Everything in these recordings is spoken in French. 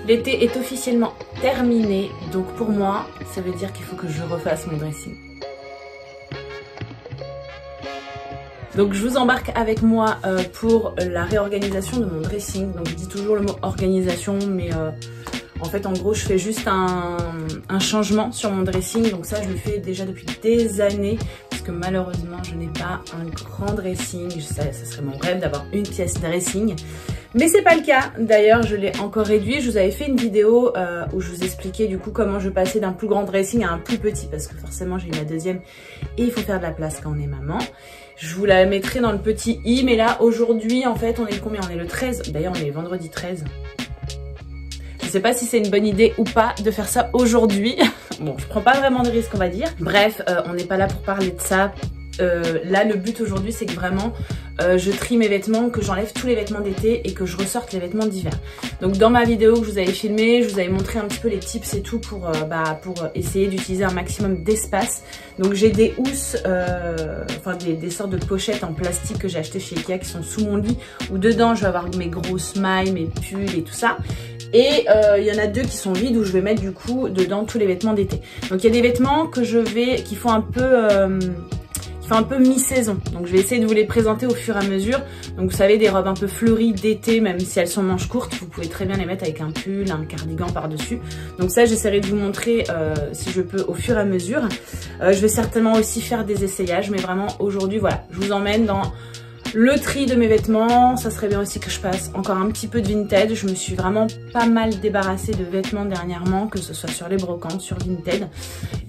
L'été est officiellement terminé, donc pour moi, ça veut dire qu'il faut que je refasse mon dressing. Donc je vous embarque avec moi pour la réorganisation de mon dressing. Donc je dis toujours le mot organisation, mais en fait en gros je fais juste un changement sur mon dressing. Donc ça je le fais déjà depuis des années, parce que malheureusement je n'ai pas un grand dressing. Ça serait mon rêve d'avoir une pièce dressing. Mais c'est pas le cas, d'ailleurs je l'ai encore réduit. Je vous avais fait une vidéo où je vous expliquais du coup comment je passais d'un plus grand dressing à un plus petit, parce que forcément j'ai eu ma deuxième et il faut faire de la place quand on est maman. Je vous la mettrai dans le petit i, mais là aujourd'hui en fait on est le combien? On est le 13, d'ailleurs on est vendredi 13. Je sais pas si c'est une bonne idée ou pas de faire ça aujourd'hui. Bon, je prends pas vraiment de risque on va dire. Bref, on n'est pas là pour parler de ça. Là le but aujourd'hui c'est que vraiment je trie mes vêtements, que j'enlève tous les vêtements d'été et que je ressorte les vêtements d'hiver. Donc dans ma vidéo que je vous avais filmée, je vous avais montré un petit peu les tips et tout pour essayer d'utiliser un maximum d'espace. Donc j'ai des housses, enfin des sortes de pochettes en plastique que j'ai acheté chez Ikea qui sont sous mon lit, où dedans je vais avoir mes grosses mailles, mes pulls et tout ça. Et il y en a deux qui sont vides où je vais mettre du coup dedans tous les vêtements d'été. Donc il y a des vêtements que qui font un peu mi-saison, donc je vais essayer de vous les présenter au fur et à mesure. Donc vous savez, des robes un peu fleuries d'été, même si elles sont manches courtes, vous pouvez très bien les mettre avec un pull, un cardigan par-dessus. Donc ça j'essaierai de vous montrer si je peux au fur et à mesure. Je vais certainement aussi faire des essayages, mais vraiment aujourd'hui voilà, je vous emmène dans le tri de mes vêtements. Ça serait bien aussi que je passe encore un petit peu de Vinted. Je me suis vraiment pas mal débarrassée de vêtements dernièrement, que ce soit sur les brocantes, sur Vinted.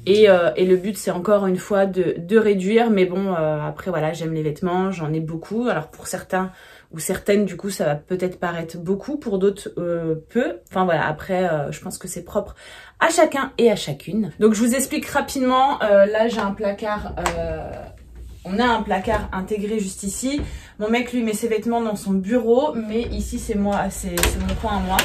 Et le but c'est encore une fois de réduire. Mais bon, après voilà, j'aime les vêtements, j'en ai beaucoup. Alors pour certains ou certaines du coup ça va peut-être paraître beaucoup, pour d'autres peu. Enfin voilà, après je pense que c'est propre à chacun et à chacune. Donc je vous explique rapidement. Là j'ai un placard... On a un placard intégré juste ici. Mon mec lui met ses vêtements dans son bureau, mais ici c'est moi, c'est mon coin à moi.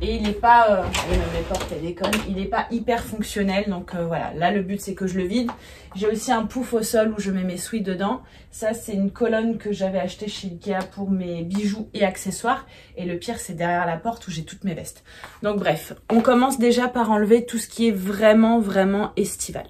Et il n'est pas, même les portes elles déconnent, il n'est pas hyper fonctionnel. Donc voilà, là le but c'est que je le vide. J'ai aussi un pouf au sol où je mets mes sweats dedans. Ça c'est une colonne que j'avais achetée chez Ikea pour mes bijoux et accessoires. Et le pire c'est derrière la porte où j'ai toutes mes vestes. Donc bref, on commence déjà par enlever tout ce qui est vraiment estival.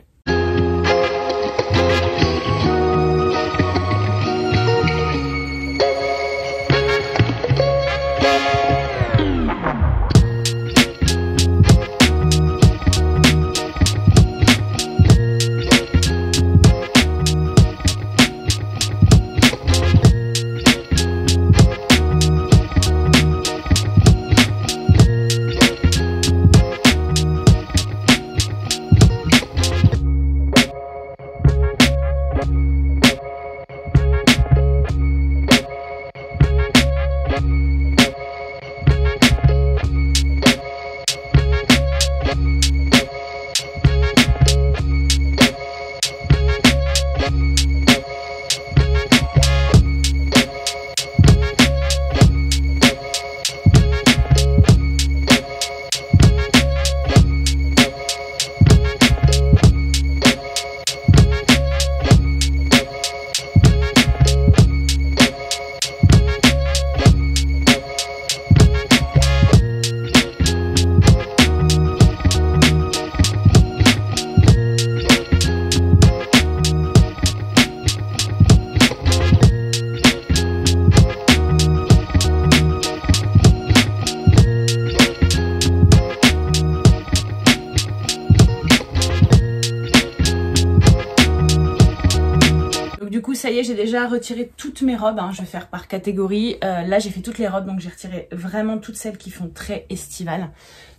Ça y est, j'ai déjà retiré toutes mes robes, hein. Je vais faire par catégorie. Là j'ai fait toutes les robes, donc j'ai retiré vraiment toutes celles qui font très estivales.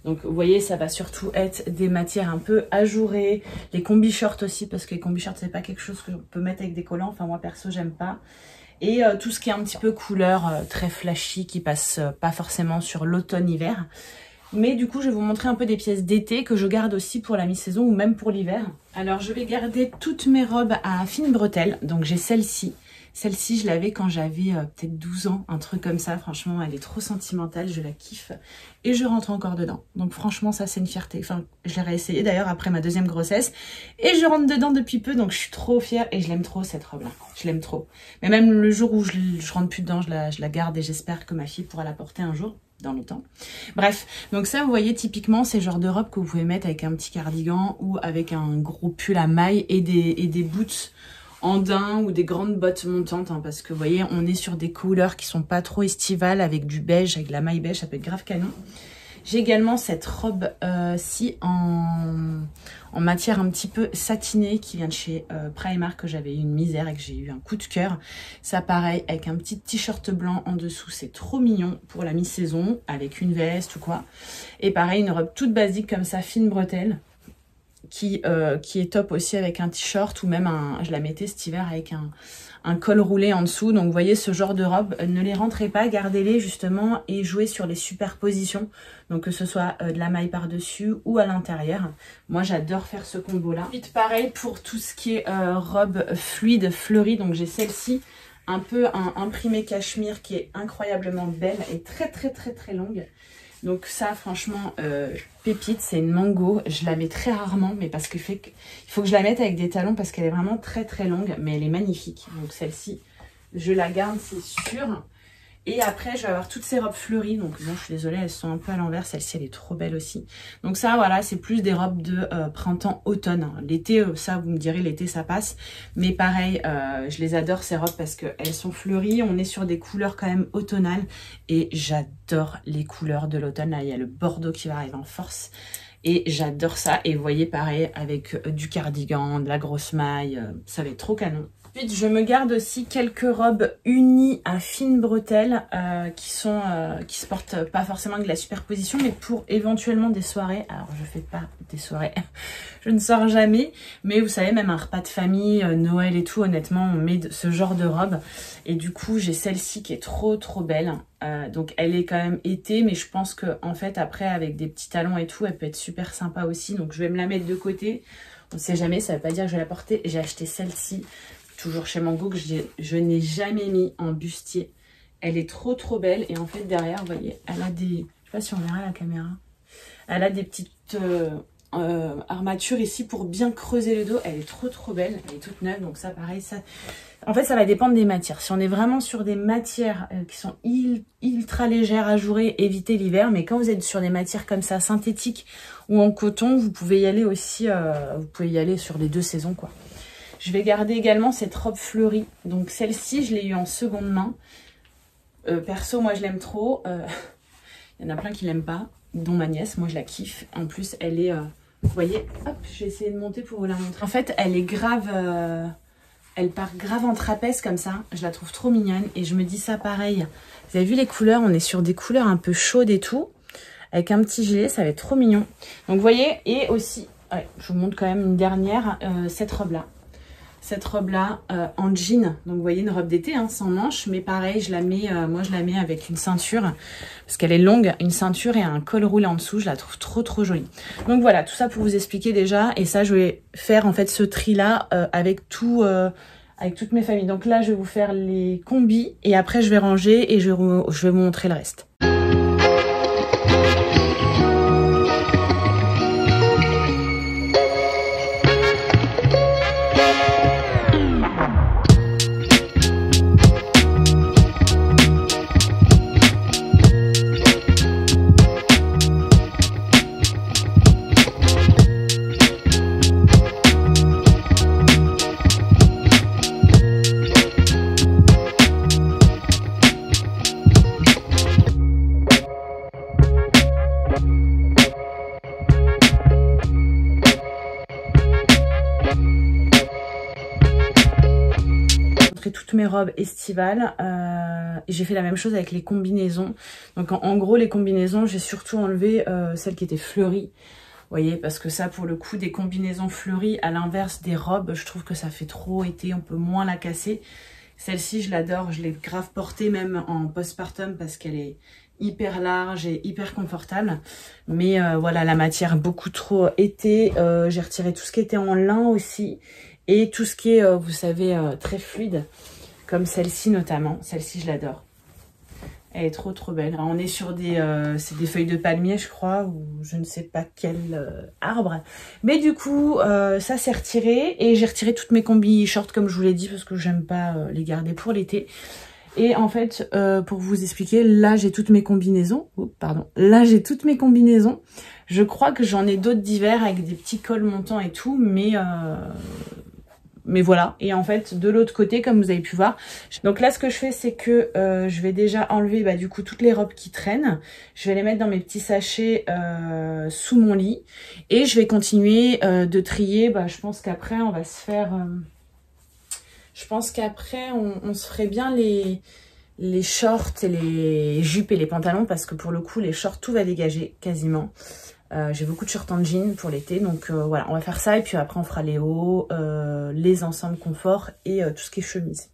Donc vous voyez, ça va surtout être des matières un peu ajourées, les combi shorts aussi, parce que les combi shorts c'est pas quelque chose que on peut mettre avec des collants, enfin moi perso j'aime pas. Et tout ce qui est un petit peu couleur très flashy, qui passe pas forcément sur l'automne-hiver. Mais du coup je vais vous montrer un peu des pièces d'été que je garde aussi pour la mi-saison ou même pour l'hiver. Alors je vais garder toutes mes robes à fines bretelles. Donc j'ai celle-ci. Celle-ci je l'avais quand j'avais peut-être 12 ans, un truc comme ça. Franchement elle est trop sentimentale, je la kiffe. Et je rentre encore dedans. Donc franchement ça c'est une fierté. Enfin je l'ai réessayé d'ailleurs après ma deuxième grossesse. Et je rentre dedans depuis peu, donc je suis trop fière. Et je l'aime trop cette robe là, je l'aime trop. Mais même le jour où je rentre plus dedans, je la garde. Et j'espère que ma fille pourra la porter un jour. dans le temps. Bref, donc ça vous voyez typiquement c'est le genre de robe que vous pouvez mettre avec un petit cardigan ou avec un gros pull à mailles et des boots en daim ou des grandes bottes montantes hein, parce que vous voyez on est sur des couleurs qui sont pas trop estivales avec du beige, avec de la maille beige, ça peut être grave canon. J'ai également cette robe-ci en matière un petit peu satinée qui vient de chez Primark que j'avais eu une misère et que j'ai eu un coup de cœur. Ça pareil avec un petit t-shirt blanc en dessous, c'est trop mignon pour la mi-saison avec une veste ou quoi. Et pareil une robe toute basique comme ça, fine bretelle qui est top aussi avec un t-shirt ou même je la mettais cet hiver avec un col roulé en dessous. Donc vous voyez ce genre de robe, ne les rentrez pas, gardez-les justement et jouez sur les superpositions. Donc que ce soit de la maille par-dessus ou à l'intérieur. Moi j'adore faire ce combo là. Ensuite pareil pour tout ce qui est robe fluide, fleurie. Donc j'ai celle-ci, un peu un imprimé cachemire qui est incroyablement belle et très longue. Donc ça franchement pépite, c'est une mango, je la mets très rarement mais parce qu'il faut que je la mette avec des talons parce qu'elle est vraiment très longue mais elle est magnifique. Donc celle-ci je la garde c'est sûr. Et après je vais avoir toutes ces robes fleuries, donc bon je suis désolée elles sont un peu à l'envers, celle-ci elle est trop belle aussi. Donc ça voilà c'est plus des robes de printemps-automne. L'été ça vous me direz l'été ça passe, mais pareil je les adore ces robes parce qu'elles sont fleuries, on est sur des couleurs quand même automnales et j'adore les couleurs de l'automne. Là il y a le bordeaux qui va arriver en force et j'adore ça. Et vous voyez pareil avec du cardigan, de la grosse maille, ça va être trop canon. Ensuite, je me garde aussi quelques robes unies à fines bretelles qui se portent pas forcément avec de la superposition, mais pour éventuellement des soirées. Alors, je fais pas des soirées, je ne sors jamais, mais vous savez, même un repas de famille, Noël et tout, honnêtement, on met ce genre de robe. Et du coup, j'ai celle-ci qui est trop belle. Donc, elle est quand même été, mais je pense que en fait, après, avec des petits talons et tout, elle peut être super sympa aussi. Donc, je vais me la mettre de côté. On ne sait jamais, ça ne veut pas dire que je vais la porter. J'ai acheté celle-ci. Toujours chez Mango que je n'ai jamais mis en bustier. Elle est trop belle. Et en fait derrière vous voyez elle a des, je sais pas si on verra la caméra, elle a des petites armatures ici pour bien creuser le dos. Elle est trop belle, elle est toute neuve. Donc ça pareil, ça en fait ça va dépendre des matières. Si on est vraiment sur des matières qui sont ultra légères, ajourées, évitez l'hiver. Mais quand vous êtes sur des matières comme ça synthétiques ou en coton, vous pouvez y aller aussi, vous pouvez y aller sur les deux saisons quoi. Je vais garder également cette robe fleurie. Donc celle-ci, je l'ai eu en seconde main. Perso, moi je l'aime trop. Il y en a plein qui l'aiment pas, dont ma nièce. Moi je la kiffe. En plus, elle est... vous voyez, hop, je vais essayer de monter pour vous la montrer. En fait, elle est grave... elle part grave en trapèze comme ça. Je la trouve trop mignonne. Et je me dis ça pareil. Vous avez vu les couleurs? On est sur des couleurs un peu chaudes et tout. Avec un petit gilet, ça va être trop mignon. Donc vous voyez, et aussi... Ouais, je vous montre quand même une dernière. Cette robe-là. Cette robe-là en jean, donc vous voyez une robe d'été hein, sans manches, mais pareil, je la mets, moi je la mets avec une ceinture, parce qu'elle est longue, une ceinture et un col roulé en dessous, je la trouve trop jolie. Donc voilà, tout ça pour vous expliquer déjà, et ça je vais faire en fait ce tri-là avec toutes mes familles. Donc là je vais vous faire les combis, et après je vais ranger et je vais vous montrer le reste. Toutes mes robes estivales j'ai fait la même chose avec les combinaisons. Donc en gros les combinaisons j'ai surtout enlevé celles qui étaient fleuries, vous voyez, parce que ça pour le coup des combinaisons fleuries à l'inverse des robes, je trouve que ça fait trop été, on peut moins la casser. Celle-ci je l'adore, je l'ai grave portée même en postpartum parce qu'elle est hyper large et hyper confortable, mais voilà, la matière beaucoup trop été. J'ai retiré tout ce qui était en lin aussi et tout ce qui est vous savez très fluide, comme celle-ci notamment. Celle-ci je l'adore, elle est trop belle. Alors, on est sur c'est des feuilles de palmier je crois, ou je ne sais pas quel arbre, mais du coup ça s'est retiré, et j'ai retiré toutes mes combis shorts comme je vous l'ai dit parce que j'aime pas les garder pour l'été. Et en fait, pour vous expliquer, là j'ai toutes mes combinaisons. Oh, pardon. Là j'ai toutes mes combinaisons. Je crois que j'en ai d'autres d'hiver avec des petits cols montants et tout, mais voilà. Et en fait, de l'autre côté, comme vous avez pu voir, donc là ce que je fais, c'est que je vais déjà enlever du coup toutes les robes qui traînent. Je vais les mettre dans mes petits sachets sous mon lit. Et je vais continuer de trier. Je pense qu'après on va se faire... je pense qu'après on se ferait bien les shorts et les jupes et les pantalons, parce que pour le coup les shorts tout va dégager quasiment. J'ai beaucoup de shorts en jean pour l'été, donc voilà, on va faire ça et puis après on fera les hauts, les ensembles confort et tout ce qui est chemise.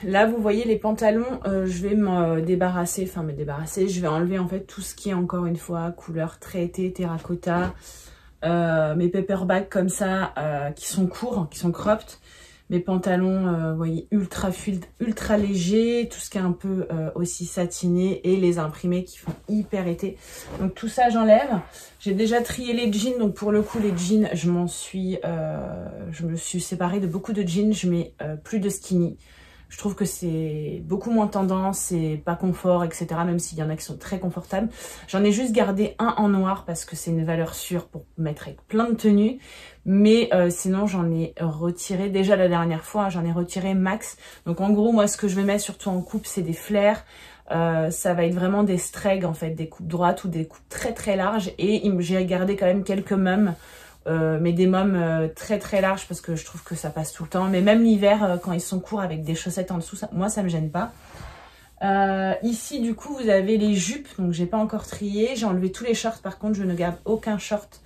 Là, vous voyez les pantalons, je vais me débarrasser, je vais enlever en fait tout ce qui est encore une fois couleur très été, terracotta, mes paperbacks comme ça, qui sont courts, qui sont cropped, mes pantalons, vous voyez, ultra fluide, ultra légers, tout ce qui est un peu aussi satiné et les imprimés qui font hyper été. Donc tout ça, j'enlève. J'ai déjà trié les jeans, donc pour le coup, les jeans, je me suis séparée de beaucoup de jeans, je mets plus de skinny. Je trouve que c'est beaucoup moins tendance, c'est pas confort, etc. Même s'il y en a qui sont très confortables. J'en ai juste gardé un en noir parce que c'est une valeur sûre pour mettre avec plein de tenues. Mais sinon, j'en ai retiré, déjà la dernière fois, j'en ai retiré max. Donc en gros, moi, ce que je vais mettre surtout en coupe, c'est des flares. Ça va être vraiment des stregs, en fait, des coupes droites ou des coupes très très larges. Et j'ai gardé quand même quelques mums. Mais des mômes très très larges parce que je trouve que ça passe tout le temps. Mais même l'hiver, quand ils sont courts avec des chaussettes en dessous, moi ça me gêne pas. Ici du coup vous avez les jupes, donc j'ai pas encore trié. J'ai enlevé tous les shorts, par contre je ne garde aucun short.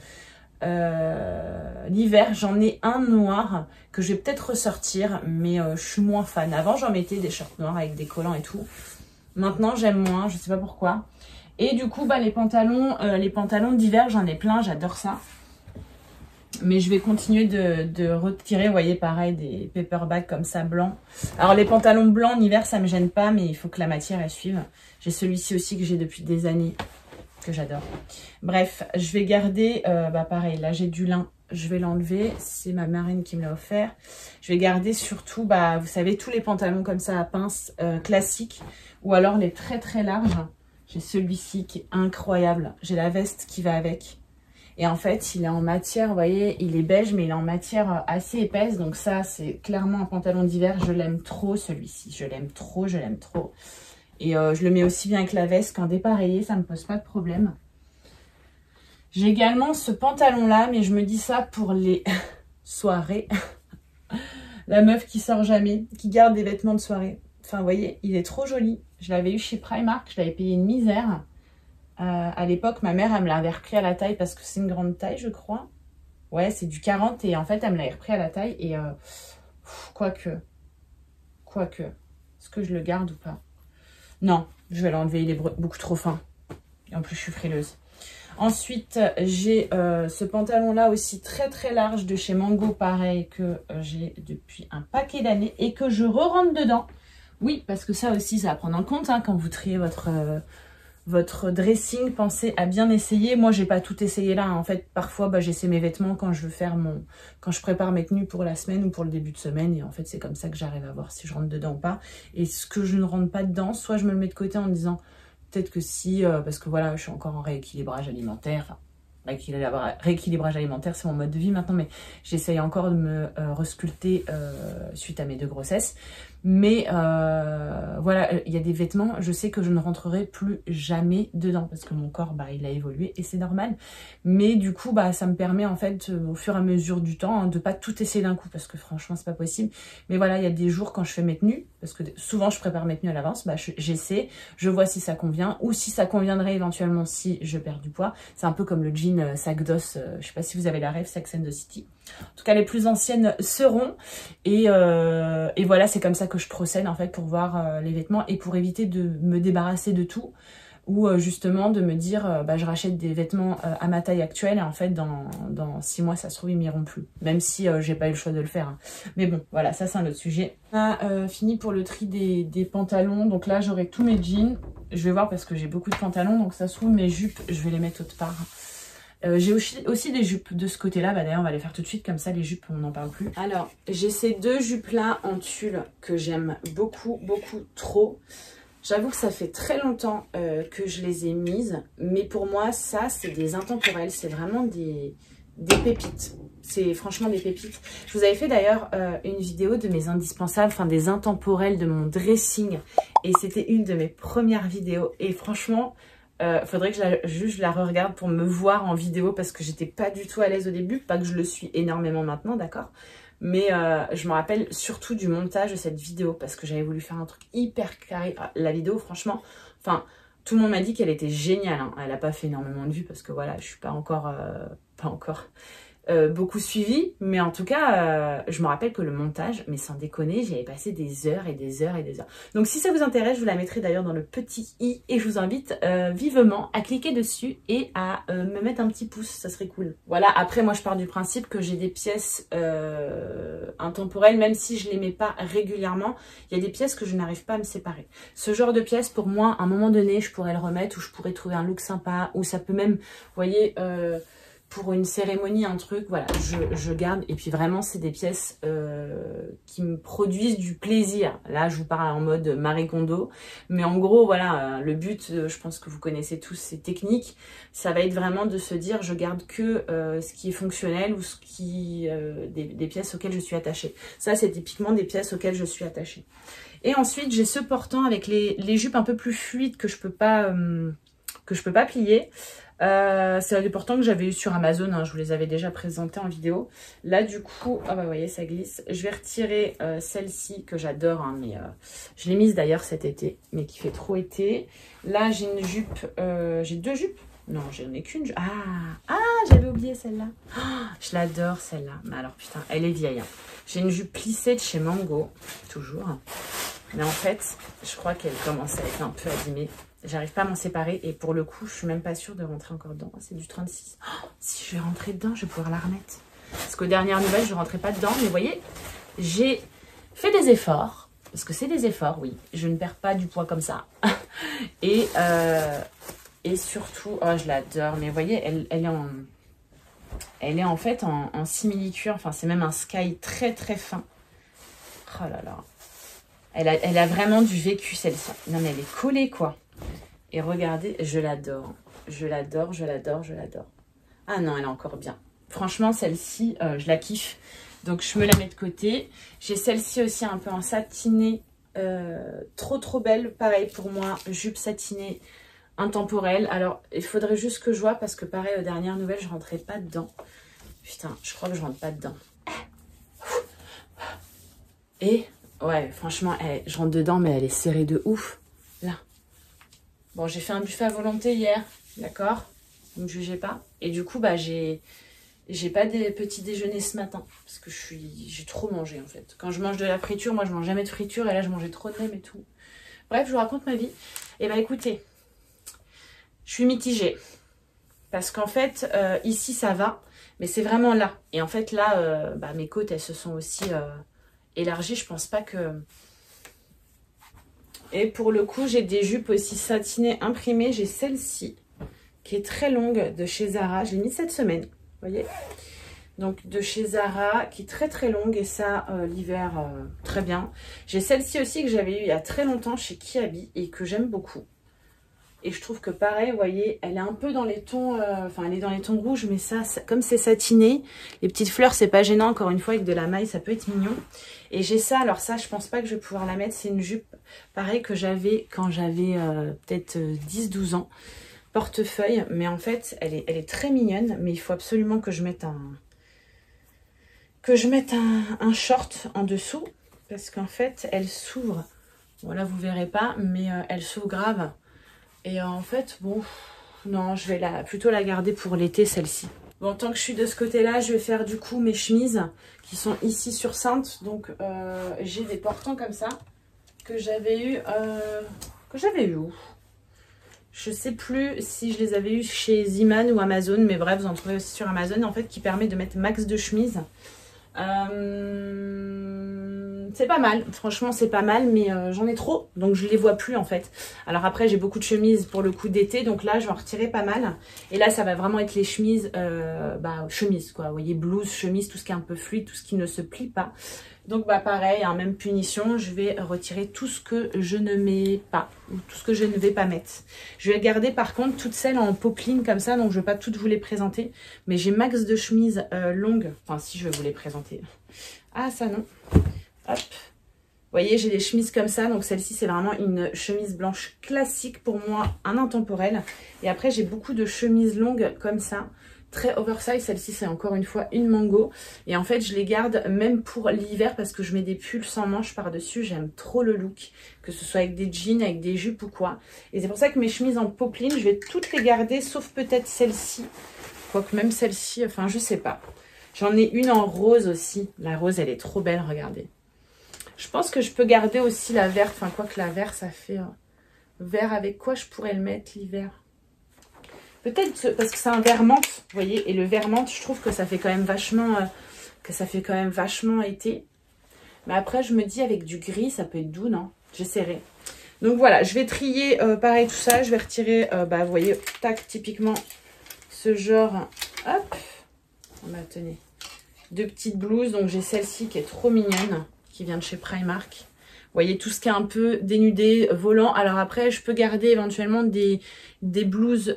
L'hiver j'en ai un noir que je vais peut-être ressortir, mais je suis moins fan. Avant j'en mettais des shorts noirs avec des collants et tout. Maintenant j'aime moins, je sais pas pourquoi. Et du coup les pantalons d'hiver j'en ai plein, j'adore ça. Mais je vais continuer de retirer, vous voyez, pareil, des paperbacks comme ça, blancs. Alors, les pantalons blancs, en hiver, ça me gêne pas, mais il faut que la matière, elle suive. J'ai celui-ci aussi que j'ai depuis des années, que j'adore. Bref, je vais garder, pareil, là, j'ai du lin, je vais l'enlever. C'est ma marraine qui me l'a offert. Je vais garder surtout, vous savez, tous les pantalons comme ça à pince, classiques, ou alors les très, très larges. J'ai celui-ci qui est incroyable. J'ai la veste qui va avec. Et en fait, il est en matière, vous voyez, il est beige, mais il est en matière assez épaisse. Donc ça, c'est clairement un pantalon d'hiver. Je l'aime trop, celui-ci. Je l'aime trop, je l'aime trop. Et je le mets aussi bien avec la veste qu'en dépareillé. Ça ne me pose pas de problème. J'ai également ce pantalon-là, mais je me dis ça pour les soirées. La meuf qui sort jamais, qui garde des vêtements de soirée. Enfin, vous voyez, il est trop joli. Je l'avais eu chez Primark. Je l'avais payé une misère. À l'époque, ma mère, elle me l'avait repris à la taille parce que c'est une grande taille, je crois. Ouais, c'est du 40 et en fait, elle me l'avait repris à la taille. Et quoique, est-ce que je le garde ou pas? Non, je vais l'enlever, il est beaucoup trop fin. Et en plus, je suis frileuse. Ensuite, j'ai ce pantalon-là aussi très très large de chez Mango, pareil, que j'ai depuis un paquet d'années et que je re-rentre dedans. Oui, parce que ça aussi, ça va prendre en compte quand vous triez votre dressing, pensez à bien essayer. Moi, j'ai pas tout essayé là. En fait, parfois, j'essaie mes vêtements quand je veux faire quand je prépare mes tenues pour la semaine ou pour le début de semaine. Et en fait, c'est comme ça que j'arrive à voir si je rentre dedans ou pas. Et ce que je ne rentre pas dedans, soit je me le mets de côté en me disant peut-être que si, parce que voilà, je suis encore en rééquilibrage alimentaire. Enfin, rééquilibrage alimentaire, c'est mon mode de vie maintenant, mais j'essaye encore de me resculpter suite à mes 2 grossesses. Mais voilà, il y a des vêtements, je sais que je ne rentrerai plus jamais dedans parce que mon corps, il a évolué et c'est normal. Mais du coup, ça me permet en fait, au fur et à mesure du temps, de pas tout essayer d'un coup parce que franchement, c'est pas possible. Mais voilà, il y a des jours quand je fais mes tenues, parce que souvent je prépare mes tenues à l'avance, j'essaie, je vois si ça convient ou si ça conviendrait éventuellement si je perds du poids. C'est un peu comme le jean sac d'os, je sais pas si vous avez la rêve, Sex and the City. En tout cas, les plus anciennes seront. Et voilà, c'est comme ça que je procède en fait pour voir les vêtements et pour éviter de me débarrasser de tout. Ou justement de me dire, je rachète des vêtements à ma taille actuelle et en fait dans 6 mois, ça se trouve, ils m'iront plus. Même si j'ai pas eu le choix de le faire. Hein. Mais bon, voilà, ça c'est un autre sujet. On a fini pour le tri des pantalons. Donc là, j'aurai tous mes jeans. Je vais voir parce que j'ai beaucoup de pantalons. Donc ça se trouve, mes jupes, je vais les mettre autre part. J'ai aussi des jupes de ce côté-là. D'ailleurs, on va les faire tout de suite. Comme ça, les jupes, on n'en parle plus. Alors, j'ai ces 2 jupes-là en tulle que j'aime beaucoup, beaucoup trop. J'avoue que ça fait très longtemps que je les ai mises. Mais pour moi, ça, c'est des intemporels. C'est vraiment des pépites. C'est franchement des pépites. Je vous avais fait d'ailleurs une vidéo de mes indispensables, enfin des intemporels de mon dressing. Et c'était une de mes premières vidéos. Et franchement... faudrait que je la re-regarde pour me voir en vidéo parce que j'étais pas du tout à l'aise au début, pas que je le suis énormément maintenant, d'accord, mais je me rappelle surtout du montage de cette vidéo parce que j'avais voulu faire un truc hyper carré. La vidéo, franchement, enfin, tout le monde m'a dit qu'elle était géniale, hein. Elle a pas fait énormément de vues parce que voilà, je suis pas encore beaucoup suivi, mais en tout cas, je me rappelle que le montage, mais sans déconner, j'y avais passé des heures et des heures et des heures. Donc si ça vous intéresse, je vous la mettrai d'ailleurs dans le petit i et je vous invite vivement à cliquer dessus et à me mettre un petit pouce, ça serait cool. Voilà, après moi je pars du principe que j'ai des pièces intemporelles, même si je les mets pas régulièrement, il y a des pièces que je n'arrive pas à me séparer. Ce genre de pièces, pour moi, à un moment donné, je pourrais le remettre ou je pourrais trouver un look sympa, ou ça peut même, vous voyez... pour une cérémonie, un truc, voilà, je garde. Et puis vraiment, c'est des pièces qui me produisent du plaisir. Là, je vous parle en mode Marie Kondo. Mais en gros, voilà, le but, je pense que vous connaissez tous ces techniques. Ça va être vraiment de se dire, je garde que ce qui est fonctionnel ou ce qui des pièces auxquelles je suis attachée. Ça, c'est typiquement des pièces auxquelles je suis attachée. Et ensuite, j'ai ce portant avec les jupes un peu plus fluides que je peux pas plier. C'est des portants que j'avais eu sur Amazon, hein, je vous les avais déjà présentés en vidéo. Là du coup, vous voyez ça glisse. Je vais retirer celle-ci que j'adore, hein, mais je l'ai mise d'ailleurs cet été, mais qui fait trop été. Là j'ai une jupe, j'ai 2 jupes. Non, j'en ai qu'une. J'avais oublié celle-là. Je l'adore celle-là. Mais alors putain, elle est vieille. Hein. J'ai une jupe plissée de chez Mango, toujours. Mais en fait, je crois qu'elle commence à être un peu abîmée. J'arrive pas à m'en séparer et pour le coup, je suis même pas sûre de rentrer encore dedans. C'est du 36. Si je vais rentrer dedans, je vais pouvoir la remettre. Parce qu'aux dernières nouvelles, je rentrais pas dedans. Mais vous voyez, j'ai fait des efforts. Parce que c'est des efforts, oui. Je ne perds pas du poids comme ça. Et surtout, je l'adore. Mais vous voyez, elle est en fait en simili-cuir. Enfin, c'est même un sky très très fin. Oh là là. Elle a vraiment du vécu celle-ci. Non mais elle est collée quoi. Et regardez, je l'adore. Je l'adore, je l'adore, je l'adore. Ah non, elle est encore bien. Franchement, celle-ci, je la kiffe. Donc, je me la mets de côté. J'ai celle-ci aussi un peu en satiné. Trop, trop belle. Pareil pour moi, jupe satinée intemporelle. Alors, il faudrait juste que je vois parce que pareil, aux dernières nouvelles, je rentrais pas dedans. Putain, je crois que je rentre pas dedans. Et, ouais, franchement, je rentre dedans, mais elle est serrée de ouf. Là. Bon, j'ai fait un buffet à volonté hier, d'accord? Ne me jugez pas. Et du coup, j'ai pas des petits déjeuners ce matin. Parce que j'ai trop mangé, en fait. Quand je mange de la friture, moi, je mange jamais de friture. Et là, je mangeais trop de nem et tout. Bref, je vous raconte ma vie. Et écoutez, je suis mitigée. Parce qu'en fait, ici, ça va. Mais c'est vraiment là. Et en fait, là, mes côtes, elles se sont aussi élargies. Je pense pas que... Et pour le coup, j'ai des jupes aussi satinées imprimées. J'ai celle-ci, qui est très longue, de chez Zara. Je l'ai mise cette semaine, vous voyez. Donc, de chez Zara, qui est très très longue. Et ça, l'hiver, très bien. J'ai celle-ci aussi que j'avais eue il y a très longtemps chez Kiabi et que j'aime beaucoup. Et je trouve que pareil, vous voyez, elle est un peu dans les tons, enfin elle est dans les tons rouges, mais ça comme c'est satiné, les petites fleurs, c'est pas gênant. Encore une fois, avec de la maille, ça peut être mignon. Et j'ai ça, alors ça, je pense pas que je vais pouvoir la mettre. C'est une jupe, pareil, que j'avais quand j'avais peut-être 10-12 ans. Portefeuille, mais en fait, elle est très mignonne, mais il faut absolument que je mette un short en dessous, parce qu'en fait, elle s'ouvre. Bon, là, vous verrez pas, mais elle s'ouvre grave. Et en fait, bon, non, je vais plutôt la garder pour l'été, celle-ci. Bon, tant que je suis de ce côté-là, je vais faire du coup mes chemises qui sont ici sur cintre. Donc, j'ai des portants comme ça que j'avais eu où? Je sais plus si je les avais eu chez Ziman ou Amazon, mais bref, vous en trouvez aussi sur Amazon, en fait, qui permet de mettre max de chemises. C'est pas mal, franchement c'est pas mal, mais j'en ai trop, donc je les vois plus en fait. Alors après j'ai beaucoup de chemises pour le coup d'été, donc là je vais en retirer pas mal. Et là ça va vraiment être les chemises, chemises quoi, vous voyez, blouse, chemise, tout ce qui est un peu fluide, tout ce qui ne se plie pas. Donc bah pareil, hein, même punition, je vais retirer tout ce que je ne mets pas, ou tout ce que je ne vais pas mettre. Je vais garder par contre toutes celles en popeline comme ça, donc je ne vais pas toutes vous les présenter. Mais j'ai max de chemises longues, enfin si je vais vous les présenter. Ah ça non, hop. Vous voyez, j'ai des chemises comme ça, donc celle-ci c'est vraiment une chemise blanche classique pour moi, un intemporel. Et après j'ai beaucoup de chemises longues comme ça. Très oversize, celle-ci c'est encore une fois une mango. Et en fait je les garde même pour l'hiver parce que je mets des pulls sans manches par-dessus. J'aime trop le look, que ce soit avec des jeans, avec des jupes ou quoi. Et c'est pour ça que mes chemises en popeline, je vais toutes les garder, sauf peut-être celle-ci. Quoique même celle-ci, enfin je sais pas. J'en ai une en rose aussi. La rose elle est trop belle, regardez. Je pense que je peux garder aussi la verte. Enfin quoique la verte ça fait... vert avec quoi je pourrais le mettre l'hiver? Peut-être parce que c'est un vert menthe, vous voyez, et le vert menthe, je trouve que ça fait quand même vachement, été. Mais après, je me dis avec du gris, ça peut être doux, non? J'essaierai. Donc voilà, je vais trier pareil tout ça. Je vais retirer, vous voyez, tac, typiquement ce genre, hop, tenez, deux petites blouses. Donc j'ai celle-ci qui est trop mignonne, qui vient de chez Primark. Vous voyez, tout ce qui est un peu dénudé, volant. Alors après, je peux garder éventuellement des blouses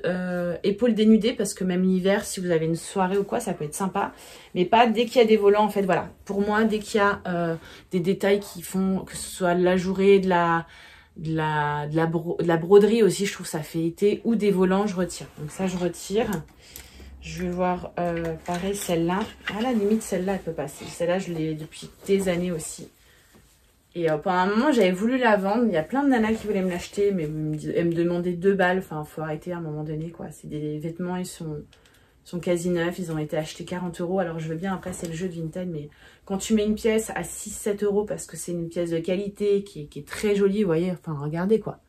épaules dénudées parce que même l'hiver, si vous avez une soirée ou quoi, ça peut être sympa. Mais pas dès qu'il y a des volants, en fait, voilà. Pour moi, dès qu'il y a des détails qui font que ce soit de la jourée, de la broderie aussi, je trouve que ça fait été, ou des volants, je retire. Donc ça, je retire. Je vais voir, pareil, celle-là. À la limite, celle-là, elle peut passer. Celle-là, je l'ai depuis des années aussi. Et pendant un moment, j'avais voulu la vendre. Il y a plein de nanas qui voulaient me l'acheter, mais elles me demandaient 2 balles. Enfin, faut arrêter à un moment donné, quoi. C'est des vêtements, ils sont quasi neufs. Ils ont été achetés 40 €. Alors, je veux bien, après, c'est le jeu de vintage. Mais quand tu mets une pièce à 6-7 € parce que c'est une pièce de qualité qui est très jolie, vous voyez. Enfin, regardez, quoi.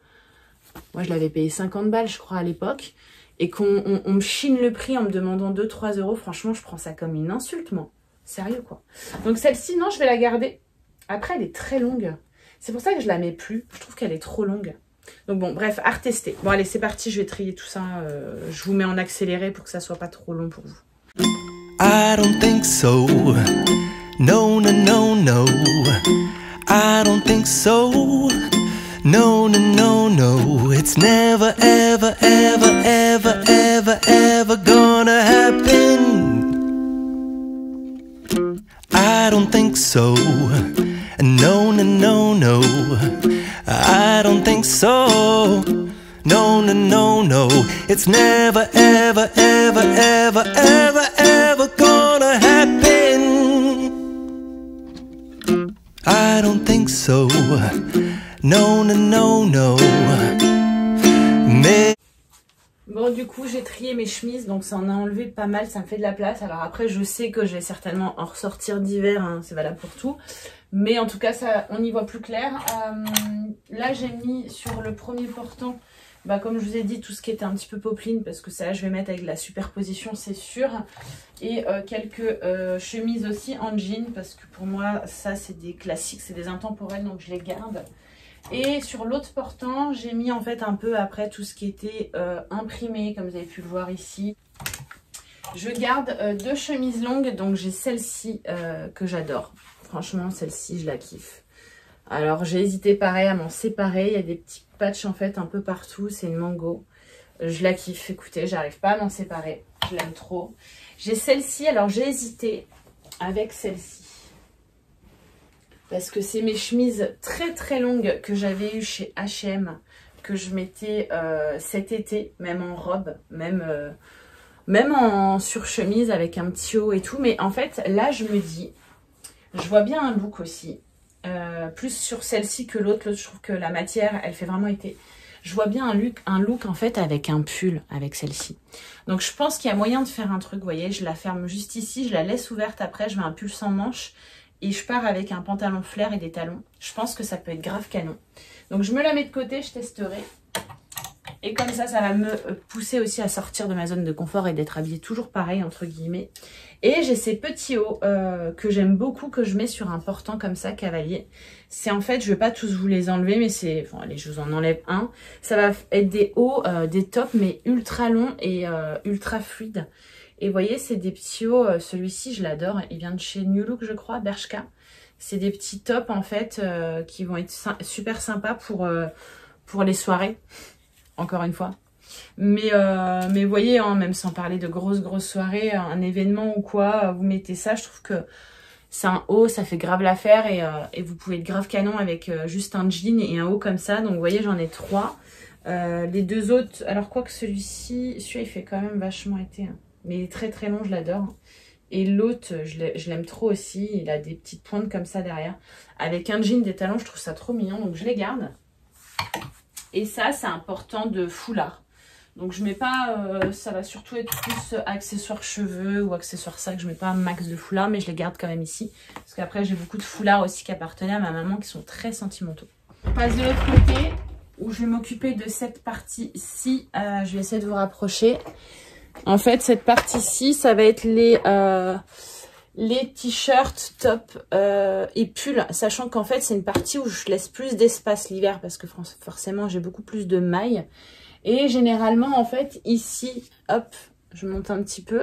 Moi, je l'avais payé 50 balles, je crois, à l'époque. Et qu'on me chine le prix en me demandant 2-3 €. Franchement, je prends ça comme une insulte, moi. Sérieux, quoi. Donc, celle-ci, non, je vais la garder. Après, elle est très longue. C'est pour ça que je la mets plus. Je trouve qu'elle est trop longue. Donc bon, bref, à retester. Bon, allez, c'est parti. Je vais trier tout ça. Je vous mets en accéléré pour que ça soit pas trop long pour vous. I don't think so. No, no, no, no. I don't think so. No, no, no, no. It's never, ever, ever, ever, ever, ever gonna happen. I don't think so. No, no, no, no. I don't think so. No, no, no, no. It's never, ever, ever, ever, ever, ever gonna happen. I don't think so. No, no, no, no. Mais... Bon, du coup, j'ai trié mes chemises, donc ça en a enlevé pas mal, ça me fait de la place. Alors après, je sais que je vais certainement en ressortir d'hiver, hein, c'est valable pour tout. Mais en tout cas, ça, on y voit plus clair. Là, j'ai mis sur le premier portant, comme je vous ai dit, tout ce qui était un petit peu popeline, parce que ça, je vais mettre avec la superposition, c'est sûr. Et quelques chemises aussi en jean, parce que pour moi, ça, c'est des classiques, c'est des intemporels, donc je les garde. Et sur l'autre portant, j'ai mis en fait un peu après tout ce qui était imprimé, comme vous avez pu le voir ici. Je garde 2 chemises longues, donc j'ai celle-ci que j'adore. Franchement, celle-ci, je la kiffe. Alors, j'ai hésité pareil à m'en séparer. Il y a des petits patch en fait un peu partout. C'est une mango. Je la kiffe, écoutez, j'arrive pas à m'en séparer. Je l'aime trop. J'ai celle-ci, alors j'ai hésité avec celle-ci. Parce que c'est mes chemises très très longues que j'avais eues chez H&M, que je mettais cet été, même en robe, même en surchemise avec un petit haut et tout. Mais en fait, là, je me dis, je vois bien un look aussi. Plus sur celle-ci que l'autre. L'autre, je trouve que la matière, elle fait vraiment été. Je vois bien un look en fait avec un pull avec celle-ci. Donc je pense qu'il y a moyen de faire un truc, vous voyez, je la ferme juste ici, je la laisse ouverte après, je mets un pull sans manches et je pars avec un pantalon flair et des talons. Je pense que ça peut être grave canon. Donc je me la mets de côté, je testerai. Et comme ça va me pousser aussi à sortir de ma zone de confort et d'être habillée toujours pareil, entre guillemets. Et j'ai ces petits hauts que j'aime beaucoup, que je mets sur un portant comme ça, cavalier. C'est en fait, je ne vais pas tous vous les enlever, mais c'est... Bon, allez, je vous en enlève un. Ça va être des hauts, des tops, mais ultra longs et ultra fluides. Et vous voyez, c'est des petits hauts. Celui-ci, je l'adore. Il vient de chez New Look, je crois, Bershka. C'est des petits tops, en fait, qui vont être super sympas pour les soirées. Encore une fois. Mais vous voyez, hein, même sans parler de grosses soirées, un événement ou quoi, vous mettez ça, je trouve que c'est un haut, ça fait grave l'affaire et vous pouvez être grave canon avec juste un jean et un haut comme ça. Donc vous voyez, j'en ai 3. Les 2 autres, alors quoi que celui-ci, celui-là il fait quand même vachement été. Hein. Mais il est très très long, je l'adore. Et l'autre, je l'aime trop aussi, il a des petites pointes comme ça derrière. Avec un jean, des talons, je trouve ça trop mignon, donc je les garde. Et ça, c'est un portant de foulard. Donc je mets pas, ça va surtout être plus accessoires cheveux ou accessoires sac. Je mets pas un max de foulard, mais je les garde quand même ici. Parce qu'après, j'ai beaucoup de foulards aussi qui appartenaient à ma maman qui sont très sentimentaux. On passe de l'autre côté où je vais m'occuper de cette partie-ci. Je vais essayer de vous rapprocher. En fait, cette partie-ci, ça va être les t-shirts, tops et pulls, sachant qu'en fait c'est une partie où je laisse plus d'espace l'hiver parce que forcément j'ai beaucoup plus de mailles et généralement en fait ici, hop, je monte un petit peu.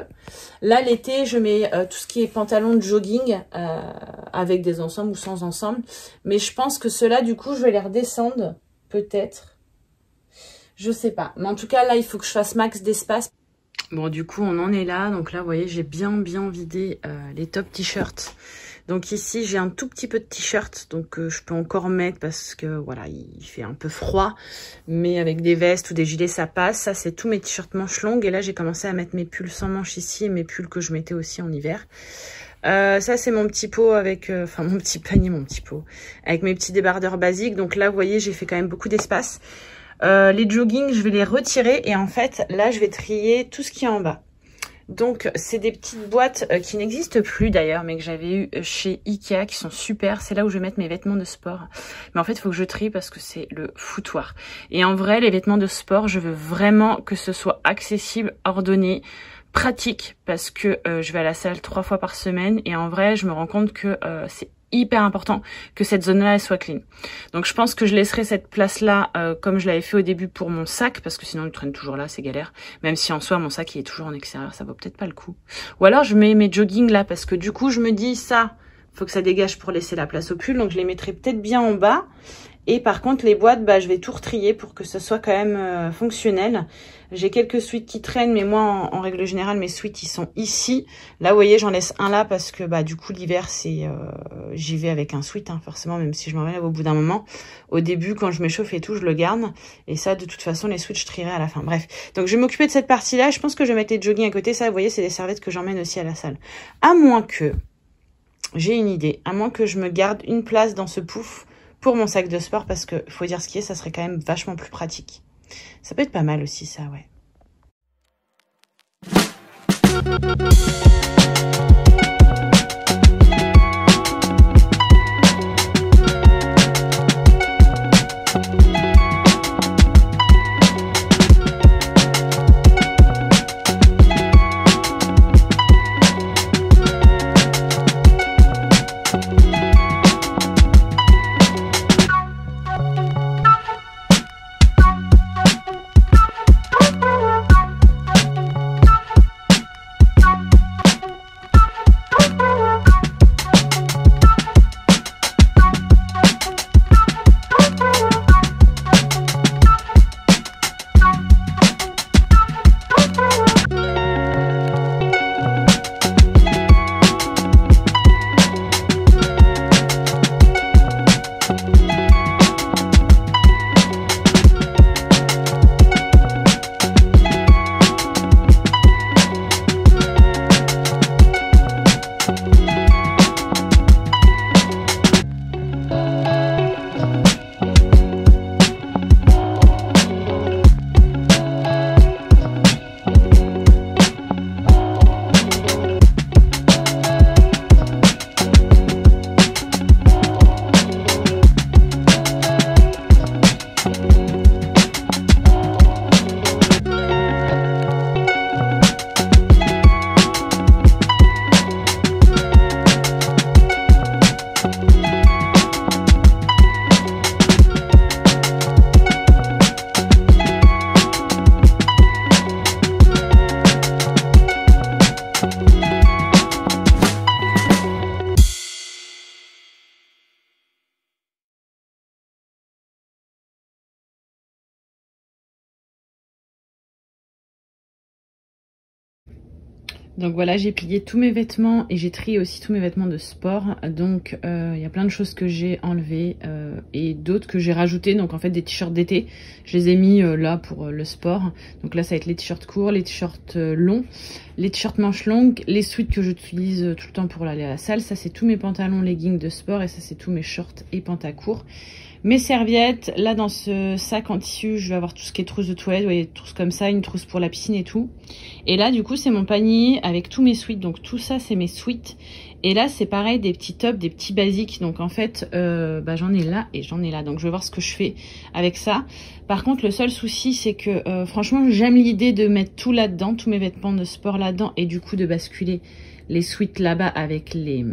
Là l'été je mets tout ce qui est pantalon de jogging avec des ensembles ou sans ensemble, mais je pense que ceux-là du coup je vais les redescendre peut-être, je sais pas, mais en tout cas là il faut que je fasse max d'espace. Bon, du coup, on en est là. Donc là, vous voyez, j'ai bien vidé les top t-shirts. Donc ici, j'ai un tout petit peu de t-shirt. Donc je peux encore mettre parce que, voilà, il fait un peu froid. Mais avec des vestes ou des gilets, ça passe. Ça, c'est tous mes t-shirts manches longues. Et là, j'ai commencé à mettre mes pulls sans manches ici et mes pulls que je mettais aussi en hiver. Ça, c'est mon petit pot avec... Enfin, mon petit panier, mon petit pot. Avec mes petits débardeurs basiques. Donc là, vous voyez, j'ai fait quand même beaucoup d'espace. Les joggings, je vais les retirer et en fait, là, je vais trier tout ce qui est en bas. Donc, c'est des petites boîtes qui n'existent plus d'ailleurs, mais que j'avais eu chez Ikea, qui sont super. C'est là où je vais mettre mes vêtements de sport. Mais en fait, il faut que je trie parce que c'est le foutoir. Et en vrai, les vêtements de sport, je veux vraiment que ce soit accessible, ordonné, pratique, parce que je vais à la salle 3 fois par semaine. Et en vrai, je me rends compte que c'est hyper important que cette zone-là elle soit clean. Donc je pense que je laisserai cette place-là comme je l'avais fait au début pour mon sac, parce que sinon il traîne toujours là, c'est galère. Même si en soi mon sac il est toujours en extérieur, ça vaut peut-être pas le coup. Ou alors je mets mes joggings là, parce que du coup je me dis ça, faut que ça dégage pour laisser la place au pull, donc je les mettrai peut-être bien en bas. Et par contre les boîtes, bah, je vais tout retrier pour que ce soit quand même fonctionnel. J'ai quelques sweats qui traînent, mais moi en règle générale mes sweats ils sont ici. Là vous voyez, j'en laisse un là parce que bah du coup l'hiver c'est j'y vais avec un sweat hein, forcément, même si je m'en vais au bout d'un moment. Au début quand je m'échauffe et tout, je le garde. Et ça de toute façon les sweats je trierai à la fin. Bref, donc je vais m'occuper de cette partie là. Je pense que je vais mettre les joggings à côté. Ça vous voyez, c'est des serviettes que j'emmène aussi à la salle. À moins que, j'ai une idée, à moins que je me garde une place dans ce pouf pour mon sac de sport, parce que faut dire ce qui est, ça serait quand même vachement plus pratique. Ça peut être pas mal aussi ça, ouais. Donc voilà, j'ai plié tous mes vêtements et j'ai trié aussi tous mes vêtements de sport. Donc il y a plein de choses que j'ai enlevées et d'autres que j'ai rajoutées. Donc en fait des t-shirts d'été, je les ai mis là pour le sport. Donc là ça va être les t-shirts courts, les t-shirts longs, les t-shirts manches longues, les sweats que j'utilise tout le temps pour aller à la salle. Ça c'est tous mes pantalons leggings de sport et ça c'est tous mes shorts et pantacourts. Mes serviettes, là dans ce sac en tissu, je vais avoir tout ce qui est trousse de toilette, vous voyez, trousse comme ça, une trousse pour la piscine et tout. Et là du coup c'est mon panier avec tous mes sweats, donc tout ça c'est mes sweats. Et là c'est pareil, des petits tops, des petits basiques, donc en fait j'en ai là et j'en ai là, donc je vais voir ce que je fais avec ça. Par contre le seul souci c'est que franchement j'aime l'idée de mettre tout là-dedans, tous mes vêtements de sport là-dedans et du coup de basculer les sweats là-bas avec les...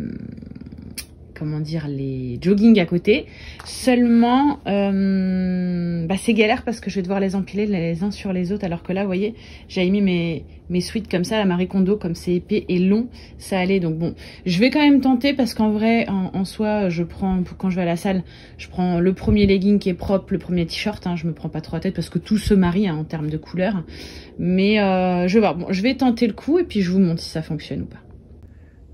comment dire, les jogging à côté. Seulement c'est galère parce que je vais devoir les empiler les uns sur les autres, alors que là vous voyez j'avais mis mes sweats comme ça, la Marie Kondo, comme c'est épais et long, ça allait. Donc bon, je vais quand même tenter parce qu'en vrai en soi je prends, quand je vais à la salle, je prends le premier legging qui est propre, le premier t-shirt, je me prends pas trop la tête parce que tout se marie en termes de couleurs. Mais je vais voir, bon, je vais tenter le coup et puis je vous montre si ça fonctionne ou pas.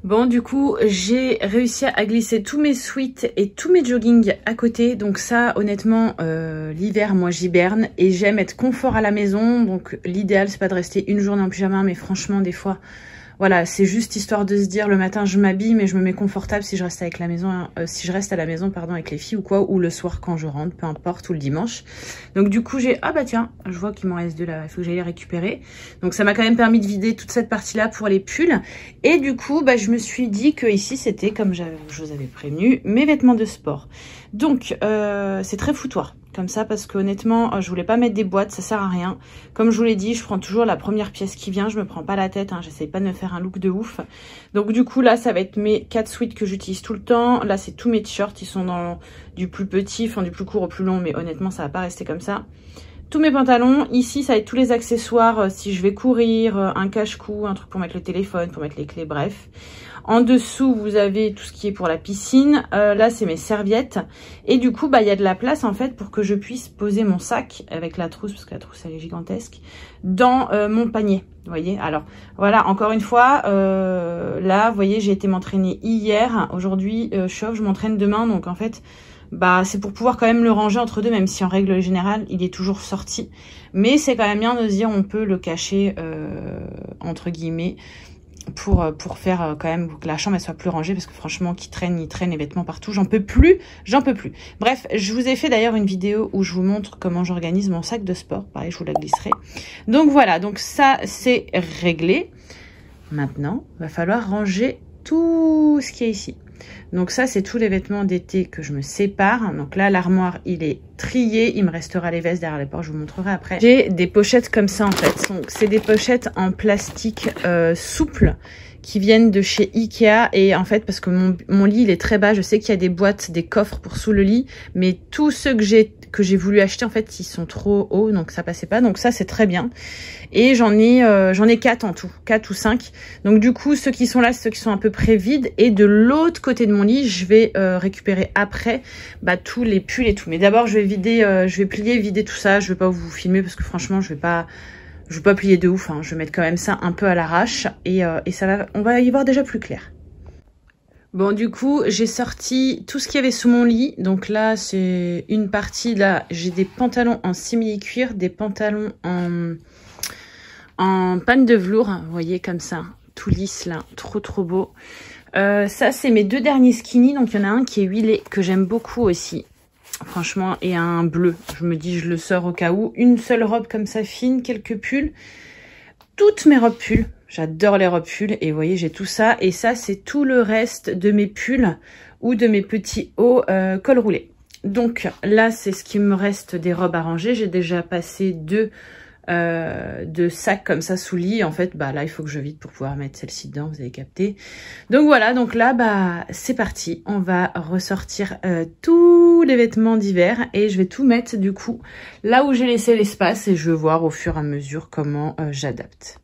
Bon, du coup, j'ai réussi à glisser tous mes sweats et tous mes joggings à côté. Donc ça, honnêtement, l'hiver, moi, j'hiberne et j'aime être confort à la maison. Donc l'idéal, c'est pas de rester une journée en pyjama, mais franchement, des fois, voilà, c'est juste histoire de se dire le matin, je m'habille, mais je me mets confortable si je reste avec la maison, si je reste à la maison, pardon, avec les filles ou quoi, ou le soir quand je rentre, peu importe, ou le dimanche. Donc du coup, j'ai, ah bah tiens, je vois qu'il m'en reste 2 là, il faut que j'aille les récupérer. Donc ça m'a quand même permis de vider toute cette partie-là pour les pulls. Et du coup, je me suis dit que ici, c'était, comme je vous avais prévenu, mes vêtements de sport. Donc, c'est très foutoir. Comme ça, parce que honnêtement, je voulais pas mettre des boîtes, ça sert à rien. Comme je vous l'ai dit, je prends toujours la première pièce qui vient, je me prends pas la tête, j'essaye pas de me faire un look de ouf. Donc du coup là, ça va être mes 4 sweats que j'utilise tout le temps. Là, c'est tous mes t-shirts, ils sont dans du plus petit, enfin du plus court au plus long, mais honnêtement, ça va pas rester comme ça. Tous mes pantalons, ici ça va être tous les accessoires, si je vais courir, un cache-cou, un truc pour mettre le téléphone, pour mettre les clés, bref. En dessous, vous avez tout ce qui est pour la piscine. Là, c'est mes serviettes. Et du coup, il y a de la place, en fait, pour que je puisse poser mon sac avec la trousse, parce que la trousse, elle est gigantesque, dans mon panier. Vous voyez? Alors, voilà, encore une fois, là, vous voyez, j'ai été m'entraîner hier. Aujourd'hui, je m'entraîne demain. Donc, en fait, c'est pour pouvoir quand même le ranger entre deux, même si en règle générale, il est toujours sorti. Mais c'est quand même bien de se dire, on peut le cacher, entre guillemets, pour faire quand même que la chambre elle soit plus rangée, parce que franchement il traîne les vêtements partout, j'en peux plus. Bref, je vous ai fait d'ailleurs une vidéo où je vous montre comment j'organise mon sac de sport, pareil je vous la glisserai. Donc voilà, donc ça c'est réglé. Maintenant va falloir ranger tout ce qui est ici. Donc ça c'est tous les vêtements d'été que je me sépare. Donc là l'armoire il est trié, il me restera les vestes derrière les portes, je vous montrerai après. J'ai des pochettes comme ça en fait, donc c'est des pochettes en plastique souple qui viennent de chez Ikea. Et en fait parce que mon lit il est très bas, je sais qu'il y a des boîtes, des coffres pour sous le lit, mais tous ceux que j'ai voulu acheter en fait ils sont trop hauts, donc ça passait pas. Donc ça c'est très bien. Et j'en ai 4 en tout, 4 ou 5. Donc du coup ceux qui sont là, c'est ceux qui sont à peu près vides. Et de l'autre côté de mon lit, je vais récupérer après tous les pulls et tout. Mais d'abord je vais vider tout ça. Je vais pas vous filmer parce que franchement je vais pas plier de ouf, je vais mettre quand même ça un peu à l'arrache et on va y voir déjà plus clair. Bon, du coup, j'ai sorti tout ce qu'il y avait sous mon lit. Donc là, c'est une partie. Là, j'ai des pantalons en simili-cuir, des pantalons en panne de velours. Vous voyez, comme ça, tout lisse là, trop beau. Ça, c'est mes 2 derniers skinny. Donc, il y en a un qui est huilé, que j'aime beaucoup aussi. Franchement, et un bleu. Je me dis, je le sors au cas où. Une seule robe comme ça, fine, quelques pulls. Toutes mes robes pulls. J'adore les robes pulls. Et vous voyez, j'ai tout ça. Et ça, c'est tout le reste de mes pulls ou de mes petits hauts col roulé. Donc là, c'est ce qui me reste des robes à ranger. J'ai déjà passé 2 sacs comme ça sous lit. En fait, là, il faut que je vide pour pouvoir mettre celle-ci dedans. Vous avez capté. Donc voilà. Donc là, c'est parti. On va ressortir tous les vêtements d'hiver. Et je vais tout mettre, du coup, là où j'ai laissé l'espace. Et je vais voir au fur et à mesure comment j'adapte.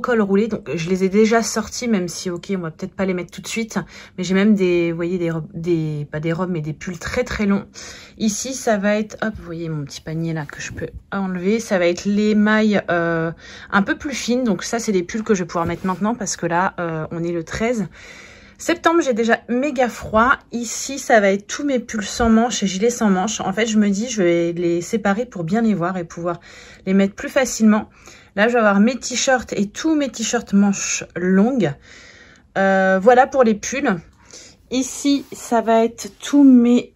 cols roulés. Donc je les ai déjà sortis, même si ok, on va peut-être pas les mettre tout de suite. Mais j'ai même des, vous voyez, pas des robes, mais des pulls très très longs. Ici, ça va être, hop, vous voyez mon petit panier là que je peux enlever. Ça va être les mailles un peu plus fines. Donc ça, c'est des pulls que je vais pouvoir mettre maintenant parce que là, on est le 13 septembre, j'ai déjà méga froid. Ici, ça va être tous mes pulls sans manches et gilets sans manches. En fait, je me dis, je vais les séparer pour bien les voir et pouvoir les mettre plus facilement. Là, je vais avoir mes t-shirts et tous mes t-shirts manches longues. Voilà pour les pulls. Ici, ça va être tous mes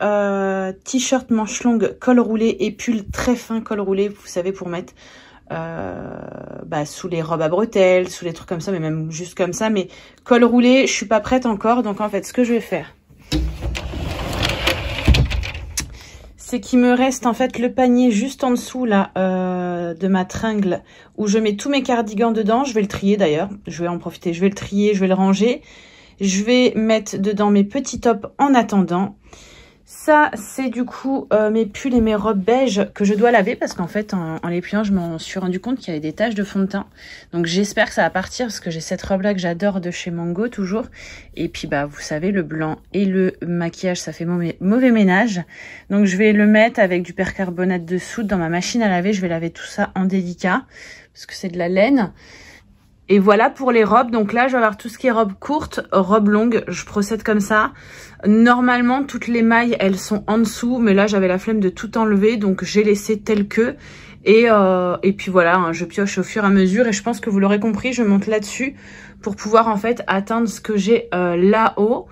t-shirts manches longues, col roulé et pulls très fins col roulé. Vous savez, pour mettre sous les robes à bretelles, sous les trucs comme ça, mais même juste comme ça. Mais col roulé, je suis pas prête encore. Donc en fait, ce que je vais faire, c'est qu'il me reste en fait le panier juste en dessous là de ma tringle où je mets tous mes cardigans dedans. Je vais le trier d'ailleurs, je vais en profiter, je vais le trier, je vais le ranger. Je vais mettre dedans mes petits tops en attendant. Ça, c'est du coup mes pulls et mes robes beige que je dois laver parce qu'en fait, en les pliant, je m'en suis rendu compte qu'il y avait des taches de fond de teint. Donc, j'espère que ça va partir parce que j'ai cette robe-là que j'adore de chez Mango toujours. Et puis, bah, vous savez, le blanc et le maquillage, ça fait mauvais ménage. Donc, je vais le mettre avec du percarbonate de soude dans ma machine à laver. Je vais laver tout ça en délicat parce que c'est de la laine. Et voilà pour les robes. Donc là, je vais avoir tout ce qui est robe courte, robe longue. Je procède comme ça. Normalement, toutes les mailles, elles sont en dessous. Mais là, j'avais la flemme de tout enlever. Donc, j'ai laissé tel que. Et puis voilà, hein, je pioche au fur et à mesure. Et je pense que vous l'aurez compris, je monte là-dessus pour pouvoir en fait atteindre ce que j'ai là-haut.